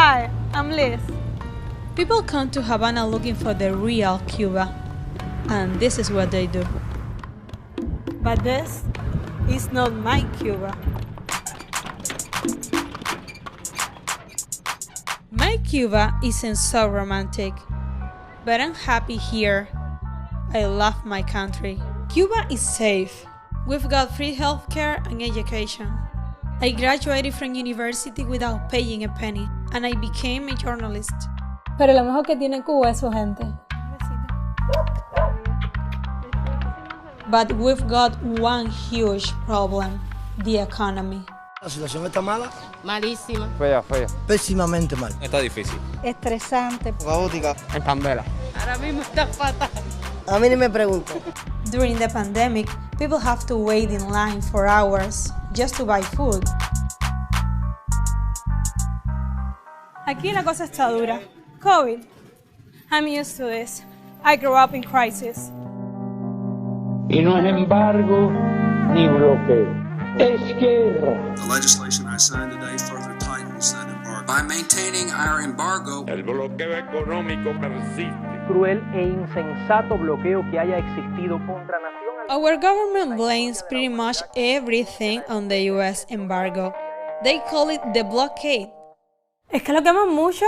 Hi, I'm Liz. People come to Havana looking for the real Cuba, and this is what they do. But this is not my Cuba. My Cuba isn't so romantic, but I'm happy here. I love my country. Cuba is safe. We've got free healthcare and education. I graduated from university without paying a penny, and I became a journalist. Pero lo mejor que tiene Cuba es su gente. But we've got one huge problem, the economy. La situación está mala. Malísima. Fea. Pésimamente mal. Está difícil. Estresante. Caótica. En candela. Ahora mismo está fatal. A mí ni me pregunto. During the pandemic, people have to wait in line for hours just to buy food. Aquí la cosa está dura. COVID. I'm used to this. I grew up in crisis. Y no es embargo ni bloqueo, es guerra. The legislation I signed today further tightens that embargo. By maintaining our embargo, El bloqueo económico persiste. Cruel e insensato bloqueo que haya existido contra nación. Our government blames pretty much everything on the US embargo. They call it the blockade. ¿Es que lo queman mucho?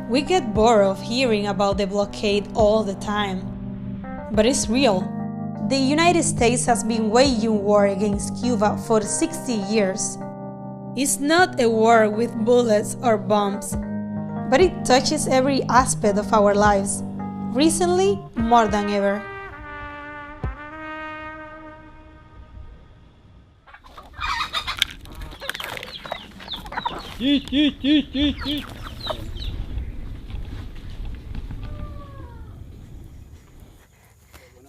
We get bored of hearing about the blockade all the time. But it's real. The United States has been waging war against Cuba for 60 years. It's not a war with bullets or bombs, but it touches every aspect of our lives, recently more than ever.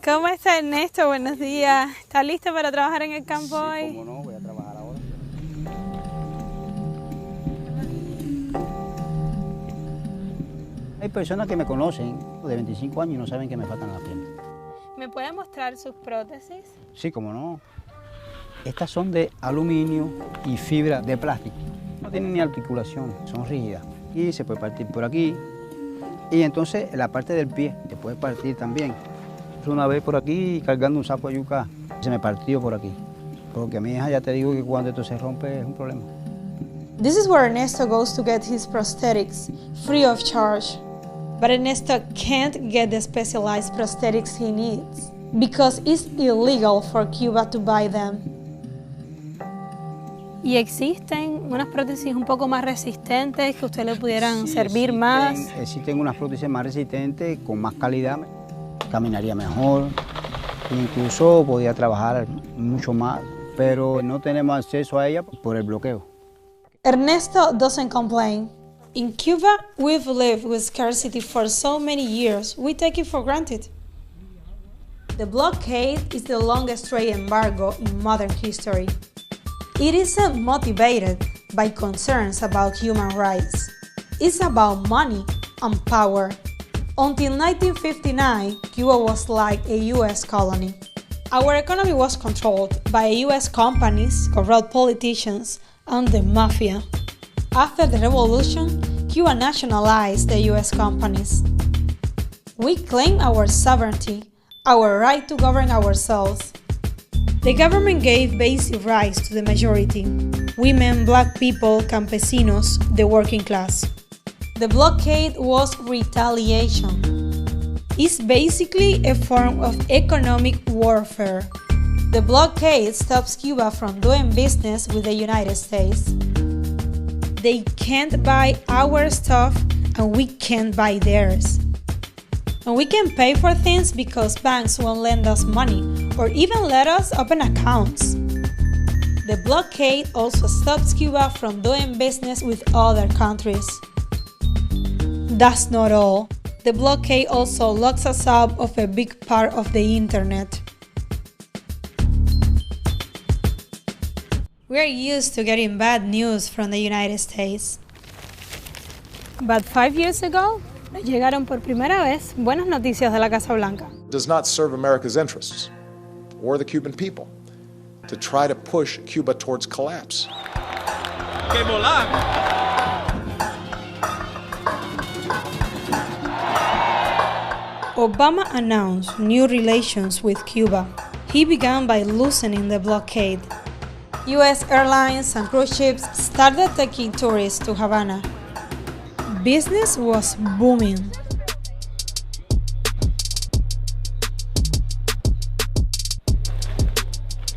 ¿Cómo está Ernesto? Buenos días. ¿Está listo para trabajar en el campo hoy? Cómo no, voy a trabajar ahora. Hay personas que me conocen de 25 años y no saben que me faltan las piernas. ¿Me puede mostrar sus prótesis? Sí, cómo no. Estas son de aluminio y fibra de plástico. No tienen ni articulación, son rígidas. Y se puede partir por aquí. Y entonces la parte del pie se puede partir también. Una vez por aquí cargando un saco de yuca, se me partió por aquí. Porque a mi hija ya te digo que cuando esto se rompe es un problema. This is where Ernesto goes to get his prosthetics, free of charge. But Ernesto can't get the specialized prosthetics he needs, because it's illegal for Cuba to buy them. ¿Y existen unas prótesis un poco más resistentes que a usted le pudieran servir más? Existen unas prótesis más resistentes, con más calidad. Caminaría mejor, incluso podía trabajar mucho más, pero no tenemos acceso a ella por el bloqueo. Ernesto doesn't complain. In Cuba, we've lived with scarcity for so many years, we take it for granted. The blockade is the longest trade embargo in modern history. It isn't motivated by concerns about human rights. It's about money and power. Until 1959, Cuba was like a US colony. Our economy was controlled by US companies, corrupt politicians, and the mafia. After the revolution, Cuba nationalized the US companies. We claim our sovereignty, our right to govern ourselves. The government gave basic rights to the majority: women, black people, campesinos, the working class. The blockade was retaliation. It's basically a form of economic warfare. The blockade stops Cuba from doing business with the United States. They can't buy our stuff and we can't buy theirs. And we can pay for things because banks won't lend us money or even let us open accounts. The blockade also stops Cuba from doing business with other countries. That's not all. The blockade also locks us out of a big part of the internet. We're used to getting bad news from the United States. But 5 years ago, llegaron por primera vez buenas noticias de la Casa Blanca. Does not serve America's interests or the Cuban people to try to push Cuba towards collapse. ¡Que volamos! Obama announced new relations with Cuba. He began by loosening the blockade. US airlines and cruise ships started taking tourists to Havana. Business was booming.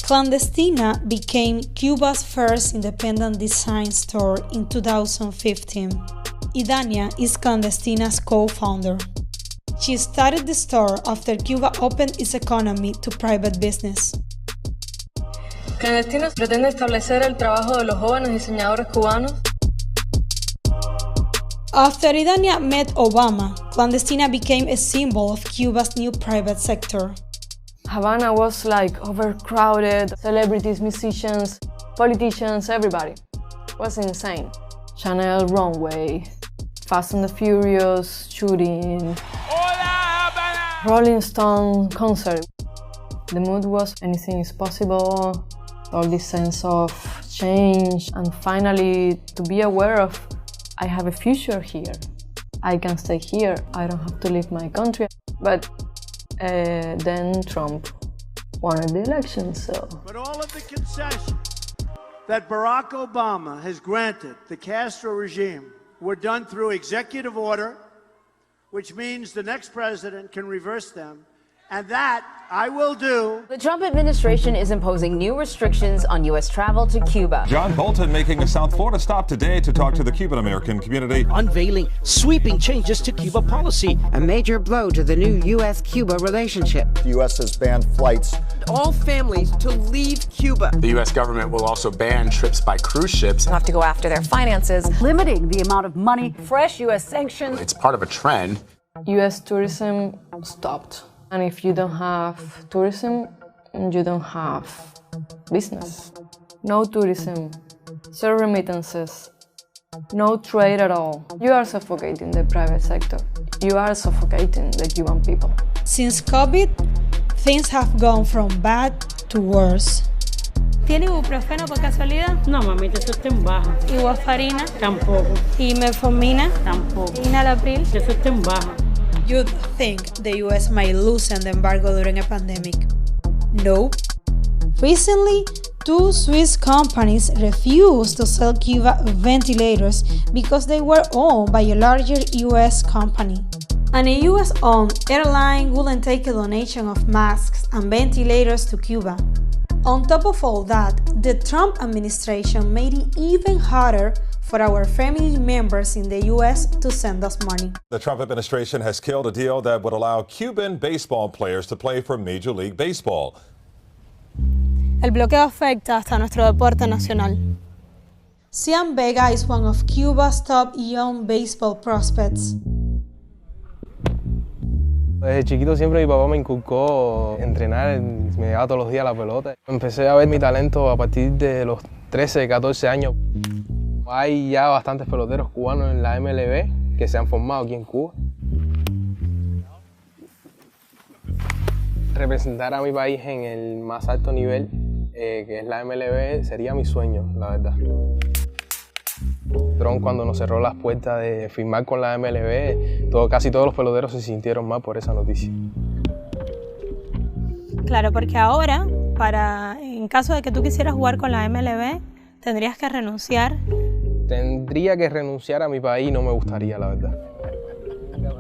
Clandestina became Cuba's first independent design store in 2015. Idania is Clandestina's co-founder. She started the store after Cuba opened its economy to private business. Clandestina pretende establecer el trabajo de los jóvenes diseñadores cubanos. After Idania met Obama, Clandestina became a symbol of Cuba's new private sector. Havana was like overcrowded, celebrities, musicians, politicians, everybody. It was insane. Chanel runway, Fast and the Furious shooting, Rolling Stone concert. The mood was anything is possible, all this sense of change, and finally to be aware of I have a future here. I can stay here, I don't have to leave my country. But then Trump won the election, so. But all of the concessions that Barack Obama has granted the Castro regime were done through executive order, which means the next president can reverse them, and that I will do. The Trump administration is imposing new restrictions on U.S. travel to Cuba. John Bolton making a South Florida stop today to talk to the Cuban-American community. Unveiling sweeping changes to Cuba policy. A major blow to the new U.S.-Cuba relationship. The U.S. has banned flights. All families to leave Cuba. The U.S. government will also ban trips by cruise ships. They'll have to go after their finances. Limiting the amount of money. Fresh U.S. sanctions. It's part of a trend. U.S. tourism stopped. And if you don't have tourism, you don't have business. No tourism, zero remittances, no trade at all. You are suffocating the private sector. You are suffocating the Cuban people. Since COVID, things have gone from bad to worse. ¿Tiene ibuprofeno por casualidad? No, mamita, eso está en baja. ¿Y warfarina? Tampoco. ¿Y metformina? Tampoco. ¿Y enalapril? Eso está en baja. You'd think the US might loosen the embargo during a pandemic. Nope. Recently, two Swiss companies refused to sell Cuba ventilators because they were owned by a larger US company. And a US-owned airline wouldn't take a donation of masks and ventilators to Cuba. On top of all that, the Trump administration made it even harder for our family members in the U.S. to send us money. The Trump administration has killed a deal that would allow Cuban baseball players to play for Major League Baseball. El bloqueo afecta hasta nuestro deporte nacional. Cian Vega is one of Cuba's top young baseball prospects. Desde chiquito siempre mi papá me inculcó entrenar, me llevaba todos los días a la pelota. Empecé a ver mi talento a partir de los 13, 14 años. Hay ya bastantes peloteros cubanos en la MLB que se han formado aquí en Cuba. Representar a mi país en el más alto nivel, que es la MLB, sería mi sueño, la verdad. Trump, cuando nos cerró las puertas de firmar con la MLB, casi todos los peloteros se sintieron mal por esa noticia. Claro, porque ahora, en caso de que tú quisieras jugar con la MLB, tendrías que renunciar. Tendría que renunciar a mi país, no me gustaría, la verdad.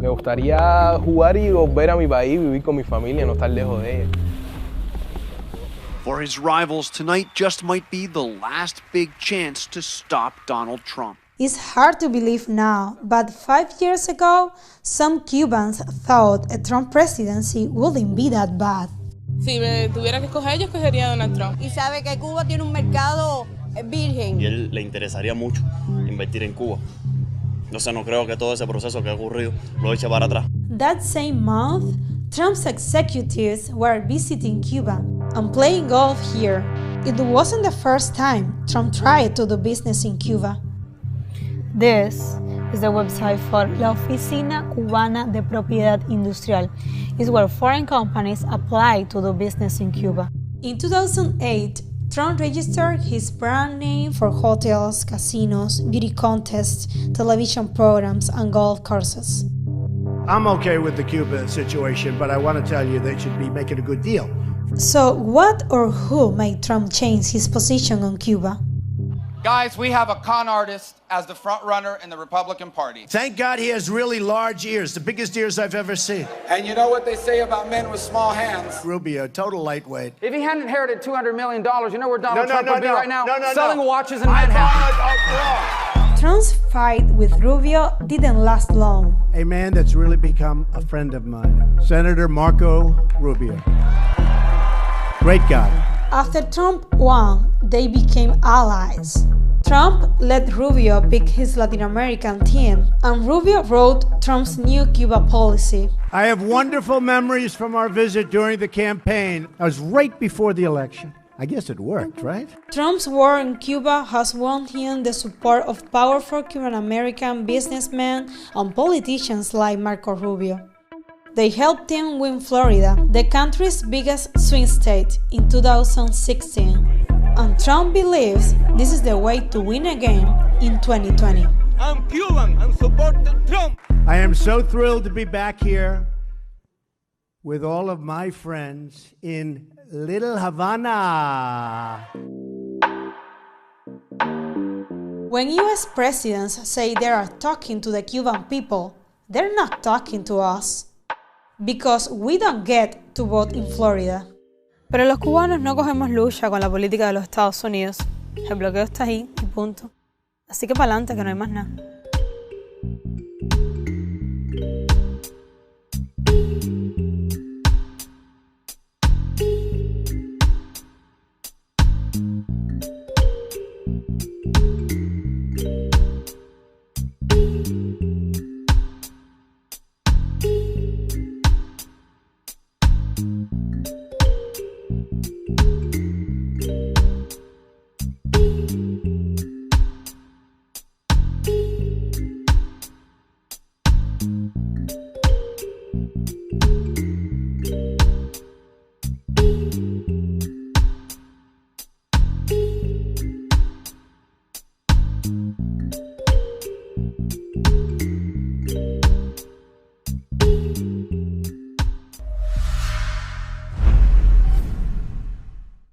Me gustaría jugar y volver a mi país, vivir con mi familia, no estar lejos de ella. For his rivals, tonight just might be the last big chance to stop Donald Trump. It's hard to believe now, but 5 years ago, some Cubans thought a Trump presidency wouldn't be that bad. Si me tuviera que escoger, yo escogería a Donald Trump. Y sabe que Cuba tiene un mercado virgen. Y él le interesaría mucho invertir en Cuba. Entonces no creo que todo ese proceso que ha ocurrido lo eche para atrás. That same month, Trump's executives were visiting Cuba and playing golf here. It wasn't the first time Trump tried to do business in Cuba. This is the website for La Oficina Cubana de Propiedad Industrial. It's where foreign companies apply to do business in Cuba. In 2008, Trump registered his brand name for hotels, casinos, beauty contests, television programs, and golf courses. I'm okay with the Cuba situation, but I want to tell you they should be making a good deal. So, what or who made Trump change his position on Cuba? Guys, we have a con artist as the front runner in the Republican Party. Thank God he has really large ears, the biggest ears I've ever seen. And you know what they say about men with small hands? Rubio, total lightweight. If he hadn't inherited $200 million, you know where Donald No, Trump no, would be no. right now? No, Selling no. watches in Manhattan. Trump's fight with Rubio didn't last long. A man that's really become a friend of mine, Senator Marco Rubio. Great guy. After Trump won, they became allies. Trump let Rubio pick his Latin American team, and Rubio wrote Trump's new Cuba policy. I have wonderful memories from our visit during the campaign. I was right before the election. I guess it worked, right? Trump's war on Cuba has won him the support of powerful Cuban-American businessmen and politicians like Marco Rubio. They helped him win Florida, the country's biggest swing state, in 2016. And Trump believes this is the way to win again in 2020. I'm Cuban and support Trump. I am so thrilled to be back here with all of my friends in Little Havana. When US presidents say they are talking to the Cuban people, they're not talking to us. Because we don't get to vote in Florida. Pero los cubanos no cogemos lucha con la política de los Estados Unidos. El bloqueo está ahí y punto. Así que para adelante, que no hay más nada.